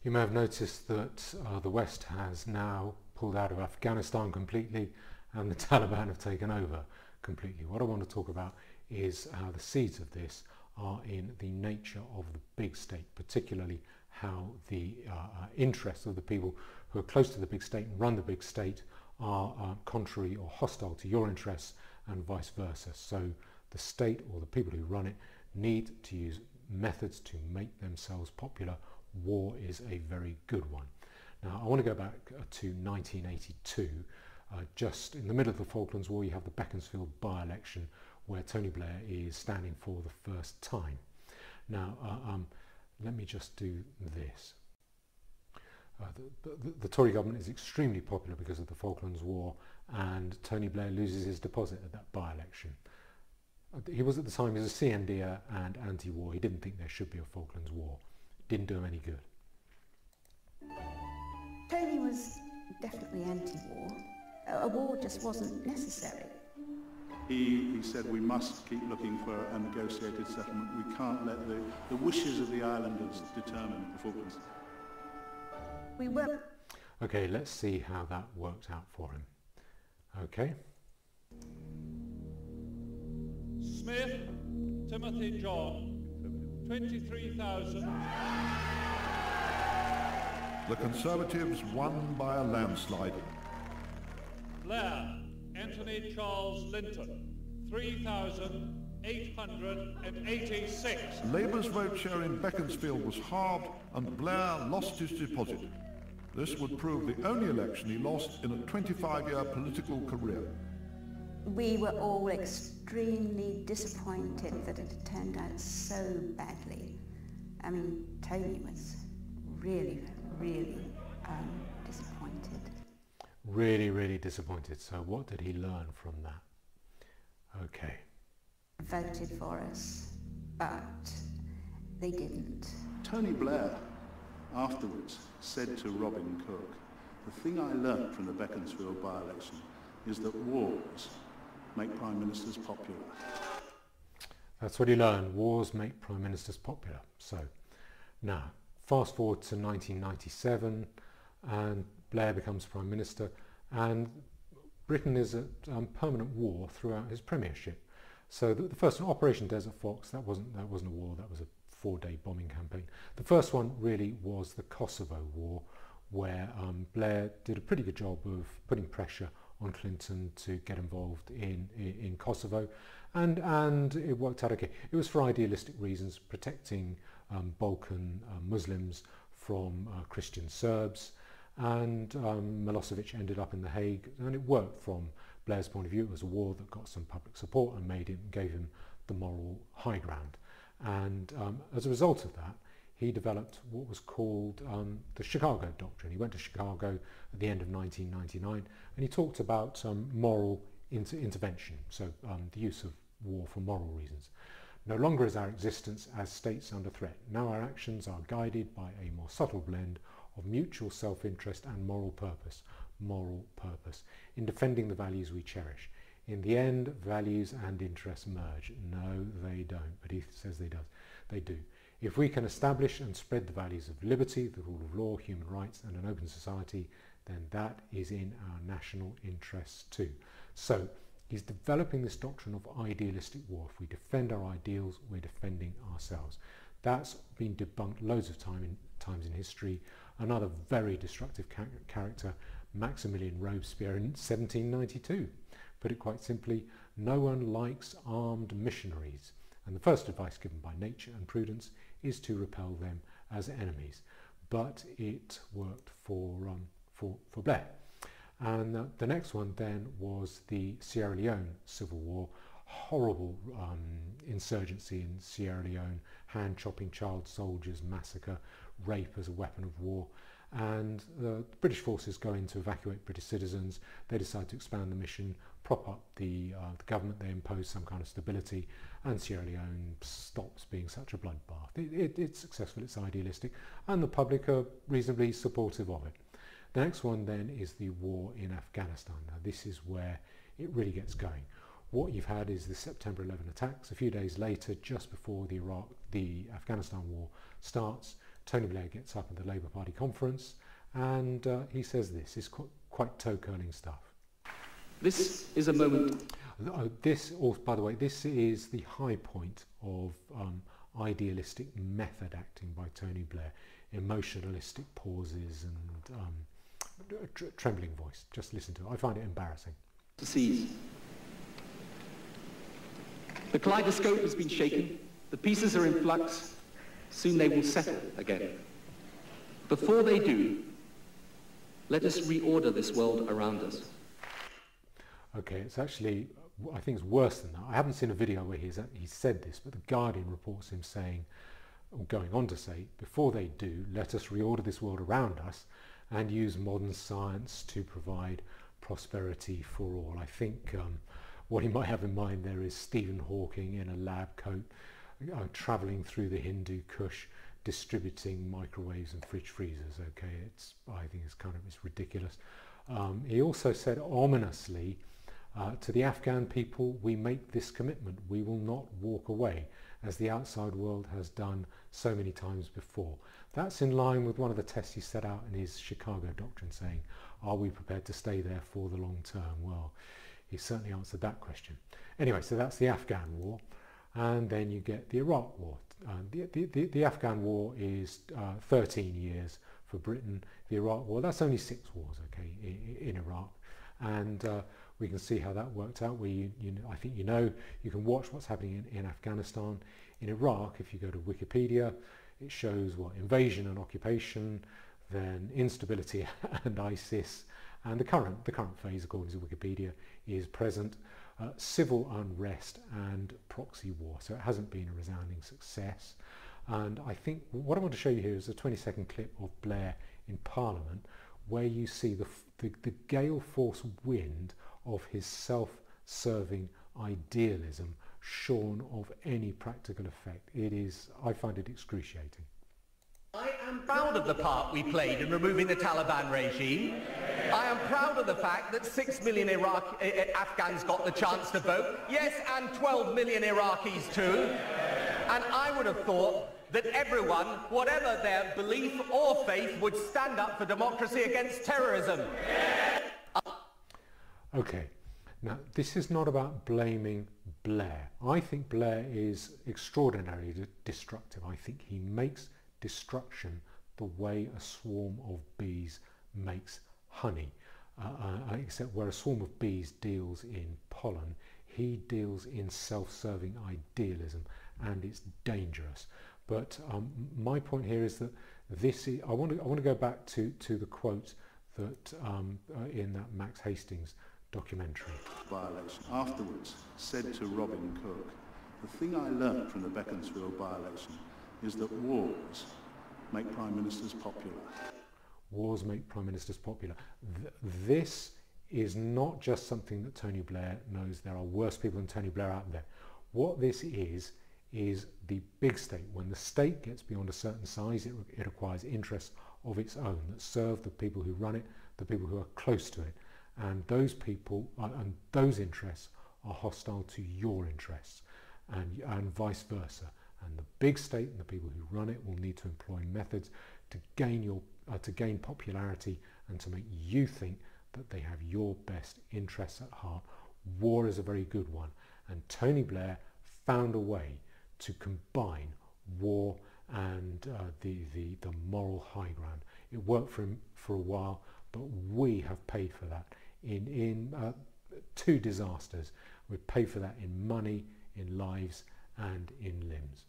You may have noticed that the West has now pulled out of Afghanistan completely and the Taliban have taken over completely. What I want to talk about is how the seeds of this are in the nature of the big state, particularly how the interests of the people who are close to the big state and run the big state are contrary or hostile to your interests and vice versa. So the state or the people who run it need to use methods to make themselves popular. War is a very good one. Now I want to go back to 1982. Just in the middle of the Falklands War, you have the Beaconsfield by-election where Tony Blair is standing for the first time. Now let me just do this. The Tory government is extremely popular because of the Falklands War, and Tony Blair loses his deposit at that by-election. He was at the time, he was a CNDer and anti-war. He didn't think there should be a Falklands War. It didn't do him any good. Tony was definitely anti-war. A war just wasn't necessary. He said we must keep looking for a negotiated settlement. We can't let the wishes of the islanders determine the Falklands. We were... Okay, let's see how that worked out for him. Okay. Smith, Timothy John, 23,000. The Conservatives won by a landslide. Blair, Anthony Charles Linton, 3,886. Labour's vote share in Beaconsfield was halved and Blair lost his deposit. This would prove the only election he lost in a 25-year political career. We were all extremely disappointed that it had turned out so badly. I mean, Tony was really disappointed. Really disappointed. So what did he learn from that? Okay. Voted for us, but they didn't. Tony Blair afterwards said to Robin Cook, the thing I learnt from the Beaconsfield by-election is that wars make prime ministers popular. That's what he learned. Wars make prime ministers popular. So now fast forward to 1997 and Blair becomes prime minister and Britain is at permanent war throughout his premiership. So the first one, Operation Desert Fox, that wasn't a war, that was a 4-day bombing campaign. The first one really was the Kosovo War, where Blair did a pretty good job of putting pressure on Clinton to get involved in Kosovo, and it worked out okay. It was for idealistic reasons, protecting Balkan Muslims from Christian Serbs, and Milosevic ended up in The Hague, and it worked from Blair's point of view. It was a war that got some public support and gave him the moral high ground. And as a result of that, he developed what was called the Chicago Doctrine. He went to Chicago at the end of 1999 and he talked about moral intervention, so the use of war for moral reasons. No longer is our existence as states under threat. Now our actions are guided by a more subtle blend of mutual self-interest and moral purpose in defending the values we cherish. In the end, values and interests merge. No, they don't, but he says they do. If we can establish and spread the values of liberty, the rule of law, human rights and an open society, then that is in our national interests too. So he's developing this doctrine of idealistic war. If we defend our ideals, we're defending ourselves. That's been debunked loads of times in history. Another very destructive character, Maximilian Robespierre in 1792. Put it quite simply, no one likes armed missionaries, and the first advice given by nature and prudence is to repel them as enemies. But it worked for Blair. And the next one then was the Sierra Leone Civil War. Horrible insurgency in Sierra Leone, hand-chopping child soldiers, massacre, rape as a weapon of war. And the British forces go in to evacuate British citizens. They decide to expand the mission, prop up the government. They impose some kind of stability, and Sierra Leone stops being such a bloodbath. It's successful, it's idealistic, and the public are reasonably supportive of it. The next one then is the war in Afghanistan. Now this is where it really gets going. What you've had is the September 11 attacks. A few days later, just before the Afghanistan war starts, Tony Blair gets up at the Labour Party conference and he says this. It's quite toe-curling stuff. This is a moment. By the way, this is the high point of idealistic method acting by Tony Blair. Emotionalistic pauses and trembling voice. Just listen to it. I find it embarrassing. To seize. The kaleidoscope has been shaken. The pieces are in flux. Soon they will settle again. Before they do, let us reorder this world around us. Okay, it's actually, I think it's worse than that. I haven't seen a video where he said this, but The Guardian reports him saying, or going on to say, before they do, let us reorder this world around us and use modern science to provide prosperity for all. I think what he might have in mind there is Stephen Hawking in a lab coat, travelling through the Hindu Kush, distributing microwaves and fridge freezers. Okay, I think it's ridiculous. He also said ominously, to the Afghan people, we make this commitment. We will not walk away, as the outside world has done so many times before. That's in line with one of the tests he set out in his Chicago Doctrine, saying, are we prepared to stay there for the long term? Well, he certainly answered that question. Anyway, so that's the Afghan war. And then you get the Iraq war. The Afghan war is 13 years for Britain. The Iraq war, that's only 6 wars, okay, in Iraq. And we can see how that worked out. I think you can watch what's happening in Afghanistan. In Iraq, if you go to Wikipedia, it shows what invasion and occupation, then instability and ISIS, and the current phase, according to Wikipedia, is present civil unrest and proxy war. So it hasn't been a resounding success. And I think what I want to show you here is a 20-second clip of Blair in Parliament, where you see the gale force wind of his self-serving idealism shorn of any practical effect. I find it excruciating. I am proud of the part we played in removing the Taliban regime. I am proud of the fact that 6 million Afghans got the chance to vote. Yes, and 12 million Iraqis too. And I would have thought that everyone, whatever their belief or faith, would stand up for democracy against terrorism. Okay, now this is not about blaming Blair. I think Blair is extraordinarily destructive. I think he makes destruction the way a swarm of bees makes honey. Except where a swarm of bees deals in pollen, he deals in self-serving idealism, and it's dangerous. But my point here is that I want to go back to the quote that in that Max Hastings documentary. By-election afterwards said to Robin Cook, the thing I learnt from the Beaconsfield by-election is that wars make prime ministers popular. Wars make prime ministers popular. This is not just something that Tony Blair knows. There are worse people than Tony Blair out there. What this is the big state. When the state gets beyond a certain size, it acquires interests of its own that serve the people who run it, the people who are close to it. And those people and those interests are hostile to your interests, and vice versa. And the big state and the people who run it will need to employ methods to gain popularity and to make you think that they have your best interests at heart. War is a very good one, and Tony Blair found a way to combine war and the moral high ground. It worked for him for a while, but we have paid for that in 2 disasters. We've paid for that in money, in lives, and in limbs.